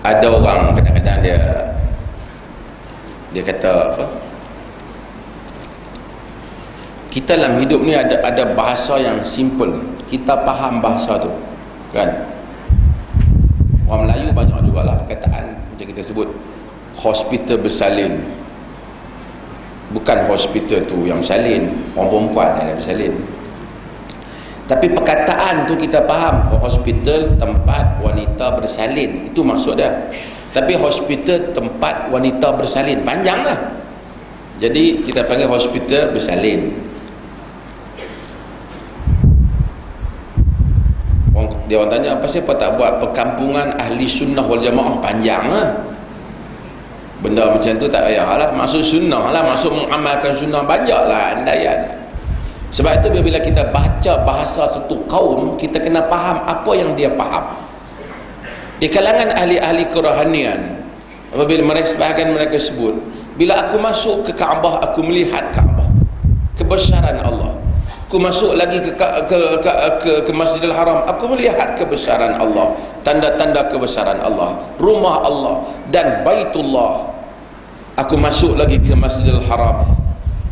Ada orang kadang-kadang dia kata apa, kita dalam hidup ni ada bahasa yang simple, kita faham bahasa tu kan. Orang Melayu banyak jugalah perkataan macam kita sebut hospital bersalin. Bukan hospital tu yang bersalin, orang perempuan yang bersalin, tapi perkataan tu kita faham, hospital tempat wanita bersalin, itu maksud dia. Tapi hospital tempat wanita bersalin panjang lah, jadi kita panggil hospital bersalin. Dia orang tanya, apa siapa tak buat perkampungan ahli sunnah wal jamaah, panjang lah. Benda macam tu tak payahlah, maksud sunnah lah, maksud mengamalkan sunnah, banyaklah andaian. Sebab itu bila kita baca bahasa satu kaum, kita kena faham apa yang dia faham. Di kalangan ahli-ahli kerohanian, apabila mereka sebahagian mereka sebut, bila aku masuk ke Kaabah, aku melihat Kaabah, kebesaran Allah. Aku masuk lagi ke Masjidil Haram, aku melihat kebesaran Allah, tanda-tanda kebesaran Allah, rumah Allah dan Baitullah. Aku masuk lagi ke Masjidil Haram,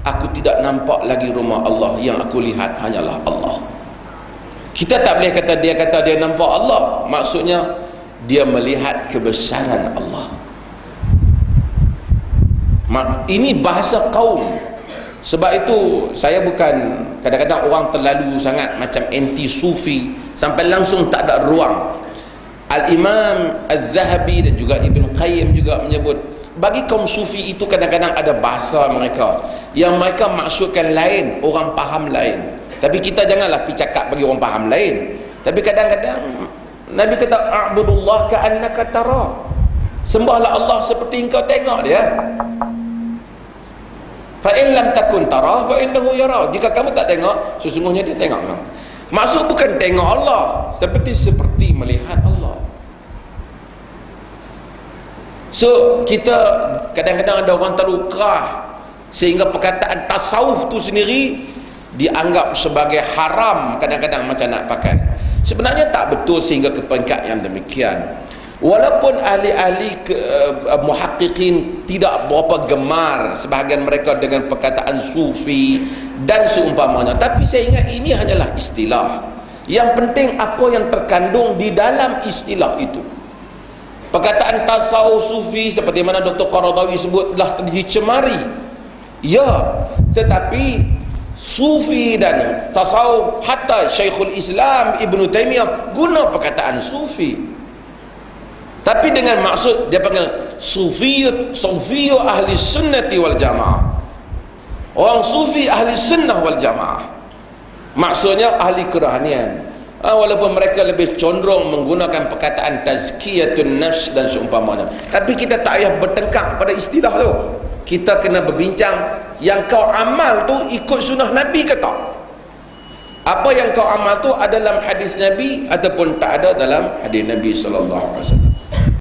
aku tidak nampak lagi rumah Allah, yang aku lihat hanyalah Allah. Kita tak boleh kata dia nampak Allah, maksudnya dia melihat kebesaran Allah. Ini bahasa kaum. Sebab itu saya bukan, kadang-kadang orang terlalu sangat macam anti sufi sampai langsung tak ada ruang. Al-Imam Az-Zahabi dan juga Ibn Qayyim juga menyebut, bagi kaum sufi itu kadang-kadang ada bahasa mereka yang mereka maksudkan lain, orang faham lain. Tapi kita janganlah pergi cakap bagi orang faham lain. Tapi kadang-kadang Nabi kata, a'budullah ka'annaka tara, sembahlah Allah seperti engkau tengok dia. Fa in lam takun tara fa innahu yara, jika kamu tak tengok, sesungguhnya dia tengok kamu. Maksud bukan tengok Allah, seperti melihat Allah. So kita kadang-kadang ada orang terlalu kerah sehingga perkataan tasawuf tu sendiri dianggap sebagai haram, kadang-kadang macam nak pakai. Sebenarnya tak betul sehingga ke peringkat yang demikian. Walaupun ahli-ahli muhaqqiqin tidak berapa gemar sebahagian mereka dengan perkataan sufi dan seumpamanya, tapi saya ingat ini hanyalah istilah. Yang penting apa yang terkandung di dalam istilah itu. Perkataan tasawuf sufi seperti mana Dr. Qaradawi sebut telah dicemari, ya, tetapi sufi dan tasawuf, hatta Syekhul Islam Ibn Taymiyah guna perkataan sufi, tapi dengan maksud dia panggil sufiyyu ahli sunnati wal jamaah. Orang sufi ahli sunnah wal jamaah, maksudnya ahli kerohanian. Walaupun mereka lebih condong menggunakan perkataan tazkiyatun nafs dan seumpamanya, tapi kita tak payah bertengkar pada istilah tu. Kita kena berbincang, yang kau amal tu ikut sunnah Nabi ke tak? Apa yang kau amal tu ada dalam hadis Nabi ataupun tak ada dalam hadis Nabi sallallahu alaihi wasallam.